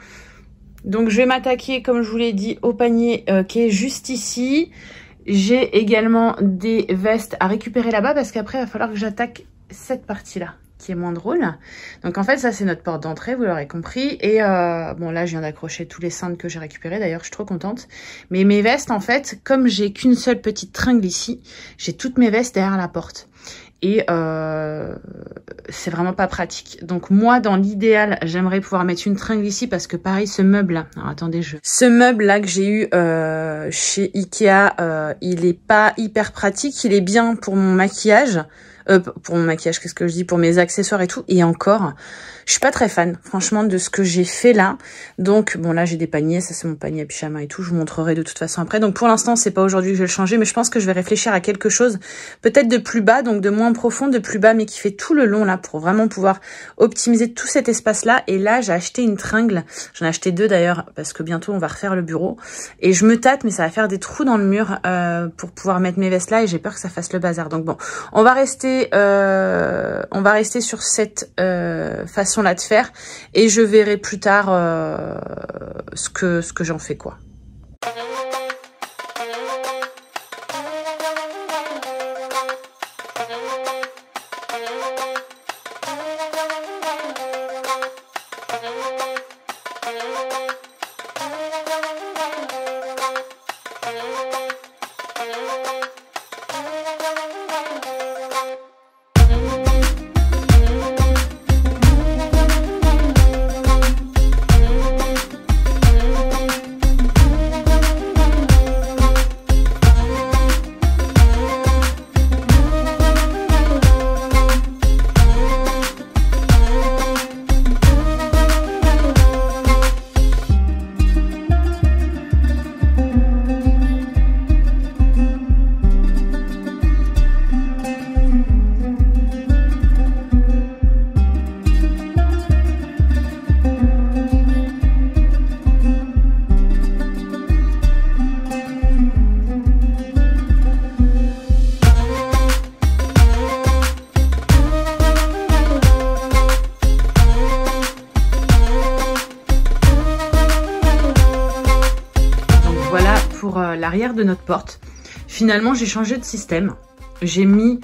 Donc, je vais m'attaquer, comme je vous l'ai dit, au panier qui est juste ici. J'ai également des vestes à récupérer là-bas parce qu'après, il va falloir que j'attaque cette partie-là, qui est moins drôle. Donc en fait, ça c'est notre porte d'entrée, vous l'aurez compris. Et bon, là je viens d'accrocher tous les cintres que j'ai récupérés, d'ailleurs je suis trop contente. Mais mes vestes, en fait, comme j'ai qu'une seule petite tringle ici, j'ai toutes mes vestes derrière la porte. Et c'est vraiment pas pratique. Donc moi, dans l'idéal, j'aimerais pouvoir mettre une tringle ici parce que pareil, ce meuble-là, alors attendez, ce meuble-là que j'ai eu chez Ikea, il est pas hyper pratique. Il est bien pour mon maquillage. Pour mon maquillage, qu'est-ce que je dis, pour mes accessoires et tout. Et encore, je suis pas très fan, franchement, de ce que j'ai fait là. Donc, bon, là, j'ai des paniers. Ça, c'est mon panier à pyjama et tout. Je vous montrerai de toute façon après. Donc, pour l'instant, c'est pas aujourd'hui que je vais le changer. Mais je pense que je vais réfléchir à quelque chose peut-être de plus bas, donc de moins profond, de plus bas, mais qui fait tout le long là pour vraiment pouvoir optimiser tout cet espace-là. Et là, j'ai acheté une tringle. J'en ai acheté deux d'ailleurs parce que bientôt, on va refaire le bureau. Et je me tâte, mais ça va faire des trous dans le mur pour pouvoir mettre mes vestes là. Et j'ai peur que ça fasse le bazar. Donc, bon, on va rester sur cette façon-là de faire et je verrai plus tard ce que j'en fais, quoi. L'arrière de notre porte. Finalement, j'ai changé de système. J'ai mis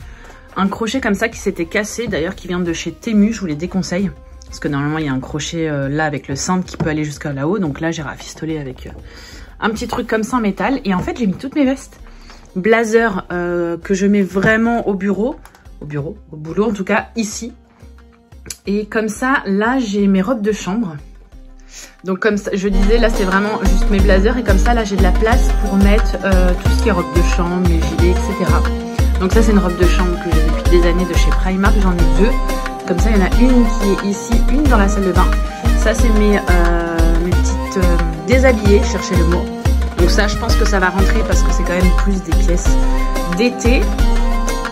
un crochet comme ça qui s'était cassé, d'ailleurs qui vient de chez Temu, je vous les déconseille. Parce que normalement, il y a un crochet là avec le cintre qui peut aller jusqu'à là-haut. Donc là, j'ai rafistolé avec un petit truc comme ça en métal. Et en fait, j'ai mis toutes mes vestes. Blazer que je mets vraiment au bureau, au boulot en tout cas, ici. Et comme ça, là, j'ai mes robes de chambre. Donc comme ça, je disais, là c'est vraiment juste mes blazers et comme ça là j'ai de la place pour mettre tout ce qui est robe de chambre, mes gilets, etc. Donc ça c'est une robe de chambre que j'ai depuis des années de chez Primark, j'en ai deux. comme ça. Il y en a une qui est ici, une dans la salle de bain. Ça c'est mes petites déshabillées, cherchez le mot. Donc ça je pense que ça va rentrer parce que c'est quand même plus des pièces d'été.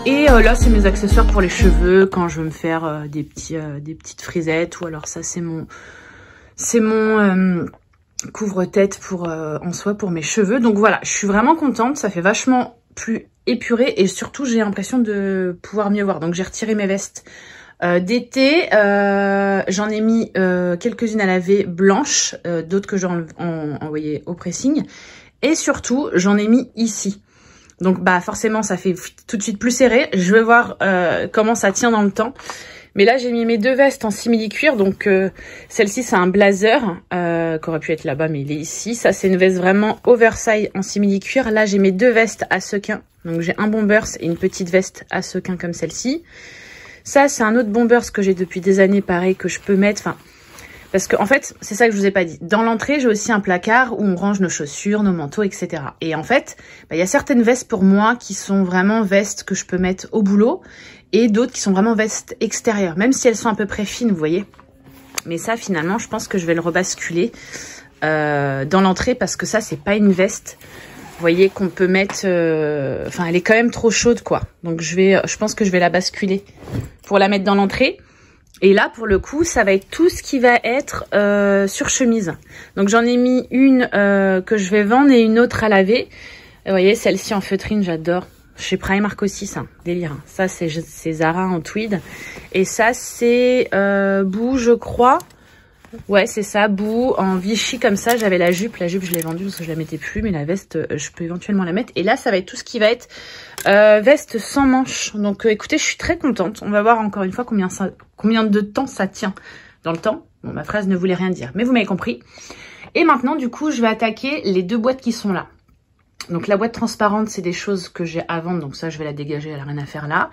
Et là c'est mes accessoires pour les cheveux quand je veux me faire des petites frisettes, ou alors ça c'est mon couvre-tête pour en soie pour mes cheveux. Donc voilà, je suis vraiment contente, ça fait vachement plus épuré et surtout j'ai l'impression de pouvoir mieux voir. Donc j'ai retiré mes vestes d'été, j'en ai mis quelques-unes à laver blanches, d'autres que j'ai envoyées au pressing, et surtout j'en ai mis ici. Donc bah forcément ça fait tout de suite plus serré. Je vais voir comment ça tient dans le temps. Mais là j'ai mis mes 2 vestes en simili-cuir. Donc celle-ci c'est un blazer qui aurait pu être là-bas mais il est ici. Ça c'est une veste vraiment oversize en simili-cuir. Là j'ai mes 2 vestes à sequins. Donc j'ai un bombers et une petite veste à sequins comme celle-ci. Ça c'est un autre bombers que j'ai depuis des années, pareil, que je peux mettre. Enfin, parce que en fait, c'est ça que je vous ai pas dit. Dans l'entrée, j'ai aussi un placard où on range nos chaussures, nos manteaux, etc. Et en fait, bah, y a certaines vestes pour moi qui sont vraiment vestes que je peux mettre au boulot, et d'autres qui sont vraiment vestes extérieures, même si elles sont à peu près fines, vous voyez. Mais ça, finalement, je pense que je vais le rebasculer dans l'entrée, parce que ça, c'est pas une veste, vous voyez, qu'on peut mettre... Enfin, elle est quand même trop chaude, quoi. Donc, je pense que je vais la basculer pour la mettre dans l'entrée. Et là, pour le coup, ça va être tout ce qui va être sur chemise. Donc, j'en ai mis une que je vais vendre et une autre à laver. Vous voyez, celle-ci en feutrine, j'adore. Chez Primark aussi, ça. Délire. Ça, c'est Zara en tweed. Et ça, c'est Boo, je crois. Ouais, c'est ça, Boo, en Vichy comme ça. J'avais la jupe. La jupe, je l'ai vendue parce que je la mettais plus. Mais la veste, je peux éventuellement la mettre. Et là, ça va être tout ce qui va être veste sans manches. Donc, écoutez, je suis très contente. On va voir encore une fois combien de temps ça tient dans le temps. Bon, ma phrase ne voulait rien dire, mais vous m'avez compris. Et maintenant, du coup, je vais attaquer les 2 boîtes qui sont là. Donc, la boîte transparente, c'est des choses que j'ai à vendre. Donc, ça, je vais la dégager. Elle n'a rien à faire là.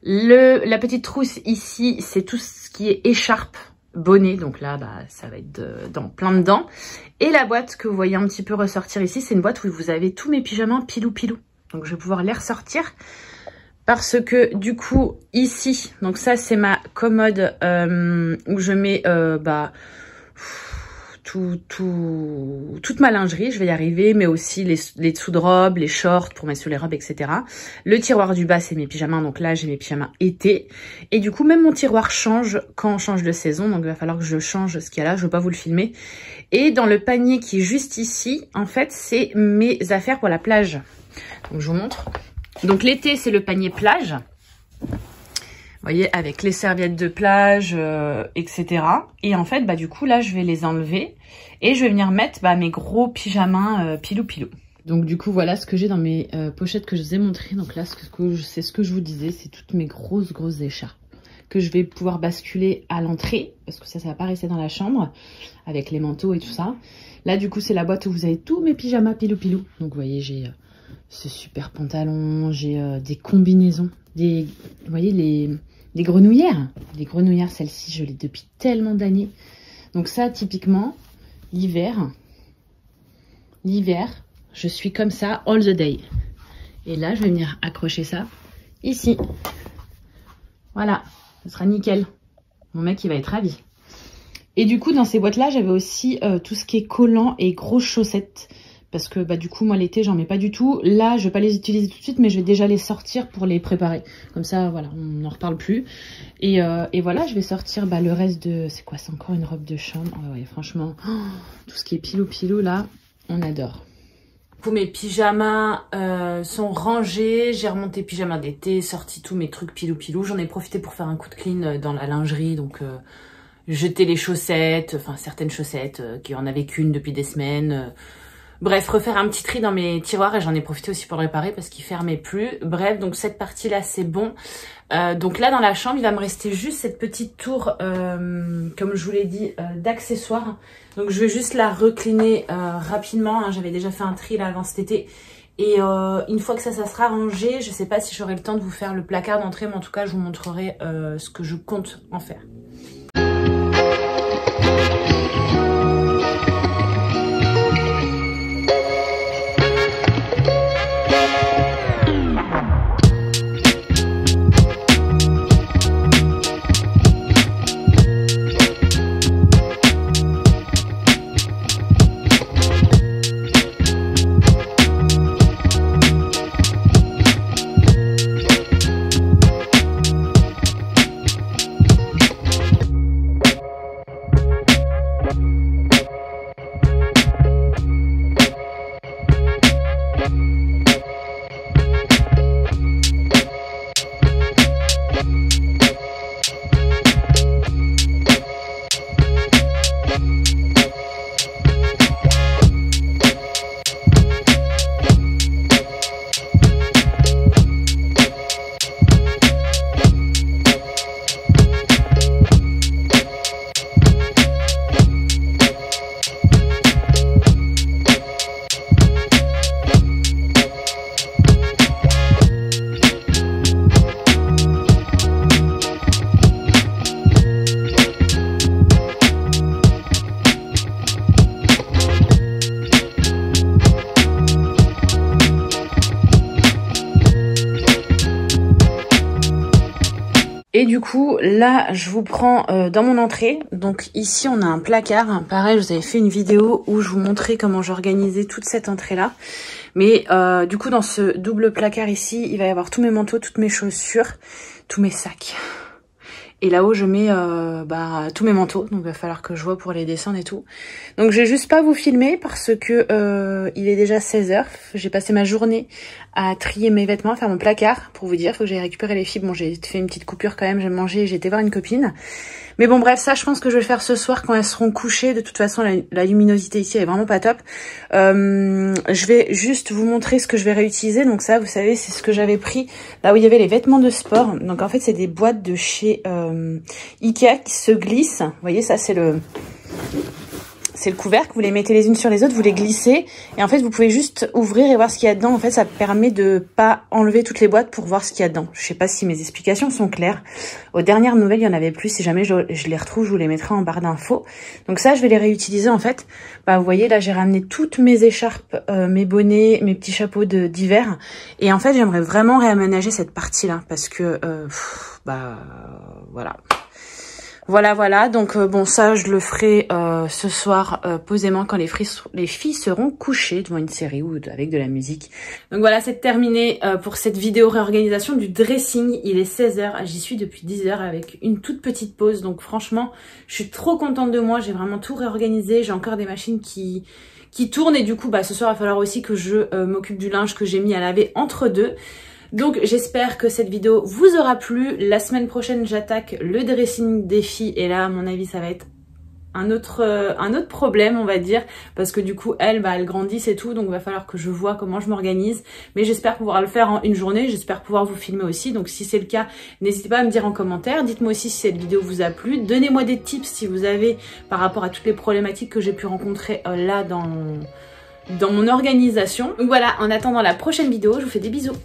La petite trousse ici, c'est tout ce qui est écharpe, bonnet. Donc là, bah, ça va être plein dedans. Et la boîte que vous voyez un petit peu ressortir ici, c'est une boîte où vous avez tous mes pyjamas pilou-pilou. Donc, je vais pouvoir les ressortir. Parce que du coup, ici, donc ça c'est ma commode où je mets toute ma lingerie, je vais y arriver, mais aussi les dessous de robes, les shorts pour mettre sur les robes, etc. Le tiroir du bas, c'est mes pyjamas, donc là j'ai mes pyjamas été. Et du coup, même mon tiroir change quand on change de saison, donc il va falloir que je change ce qu'il y a là, je ne veux pas vous le filmer. Et dans le panier qui est juste ici, en fait, c'est mes affaires pour la plage. Donc je vous montre. Donc l'été, c'est le panier plage. Vous voyez, avec les serviettes de plage, etc. Et en fait, bah du coup, là, je vais les enlever. Et je vais venir mettre mes gros pyjamas pilou-pilou. Donc du coup, voilà ce que j'ai dans mes pochettes que je vous ai montrées. Donc là, c'est ce que je vous disais. C'est toutes mes grosses écharpes que je vais pouvoir basculer à l'entrée. Parce que ça va pas rester dans la chambre. Avec les manteaux et tout ça. Là, du coup, c'est la boîte où vous avez tous mes pyjamas pilou-pilou. Donc vous voyez, j'ai... ce super pantalon, j'ai des combinaisons, vous voyez les grenouillères. Les grenouillères, celle-ci, je l'ai depuis tellement d'années. Donc ça, typiquement, l'hiver, je suis comme ça all the day. Et là, je vais venir accrocher ça ici. Voilà, ce sera nickel. Mon mec, il va être ravi. Et du coup, dans ces boîtes-là, j'avais aussi tout ce qui est collant et grosses chaussettes. Parce que du coup, moi, l'été, j'en mets pas du tout. Là, je vais pas les utiliser tout de suite, mais je vais déjà les sortir pour les préparer. Comme ça, voilà, on n'en reparle plus. Et voilà, je vais sortir le reste de... C'est quoi? C'est encore une robe de chambre. Ouais, franchement, tout ce qui est pilou-pilou, là, on adore. Tous mes pyjamas sont rangés. J'ai remonté pyjama d'été, sorti tous mes trucs pilou-pilou. J'en ai profité pour faire un coup de clean dans la lingerie. Donc, jeter les chaussettes, enfin, certaines chaussettes qui en avaient qu'une depuis des semaines. Bref, refaire un petit tri dans mes tiroirs et j'en ai profité aussi pour le réparer parce qu'il fermait plus. Bref, donc cette partie-là, c'est bon. Donc là, dans la chambre, il va me rester juste cette petite tour, comme je vous l'ai dit, d'accessoires. Donc je vais juste la recliner rapidement. Hein. J'avais déjà fait un tri là avant cet été. Et une fois que ça sera rangé, je sais pas si j'aurai le temps de vous faire le placard d'entrée, mais en tout cas, je vous montrerai ce que je compte en faire. Et du coup, là, je vous prends dans mon entrée. Donc ici, on a un placard. Pareil, je vous avais fait une vidéo où je vous montrais comment j'organisais toute cette entrée-là. Mais du coup, dans ce double placard ici, il va y avoir tous mes manteaux, toutes mes chaussures, tous mes sacs. Et là-haut, je mets tous mes manteaux. Donc, il va falloir que je vois pour les descendre et tout. Donc, je vais juste pas vous filmer parce que il est déjà 16 h. J'ai passé ma journée à trier mes vêtements, à faire mon placard. Pour vous dire, faut que j'aille récupérer les fibres. Bon, j'ai fait une petite coupure quand même. J'ai mangé, j'ai été voir une copine. Mais bon, bref, ça, je pense que je vais le faire ce soir quand elles seront couchées. De toute façon, la luminosité ici elle est vraiment pas top. Je vais juste vous montrer ce que je vais réutiliser. Donc ça, vous savez, c'est ce que j'avais pris là où il y avait les vêtements de sport. Donc en fait, c'est des boîtes de chez Ikea qui se glissent. Vous voyez, ça, c'est le couvercle, vous les mettez les unes sur les autres, vous les glissez et en fait vous pouvez juste ouvrir et voir ce qu'il y a dedans. En fait ça permet de pas enlever toutes les boîtes pour voir ce qu'il y a dedans. Je sais pas si mes explications sont claires. Aux dernières nouvelles il y en avait plus, si jamais je les retrouve je vous les mettrai en barre d'infos. Donc ça je vais les réutiliser en fait. Vous voyez là j'ai ramené toutes mes écharpes, mes bonnets, mes petits chapeaux d'hiver et en fait j'aimerais vraiment réaménager cette partie là parce que voilà, donc bon ça je le ferai ce soir posément quand les filles seront couchées devant une série ou avec de la musique. Donc voilà, c'est terminé pour cette vidéo réorganisation du dressing. Il est 16 h, j'y suis depuis 10 h avec une toute petite pause. Donc franchement, je suis trop contente de moi, j'ai vraiment tout réorganisé. J'ai encore des machines qui tournent et du coup ce soir il va falloir aussi que je m'occupe du linge que j'ai mis à laver entre deux. Donc j'espère que cette vidéo vous aura plu. La semaine prochaine j'attaque le dressing des filles et là à mon avis ça va être un autre problème on va dire parce que du coup elles grandissent et tout donc il va falloir que je vois comment je m'organise mais j'espère pouvoir le faire en une journée, j'espère pouvoir vous filmer aussi donc si c'est le cas n'hésitez pas à me dire en commentaire, dites-moi aussi si cette vidéo vous a plu, donnez-moi des tips si vous avez par rapport à toutes les problématiques que j'ai pu rencontrer là dans mon organisation. Donc voilà, en attendant la prochaine vidéo, je vous fais des bisous.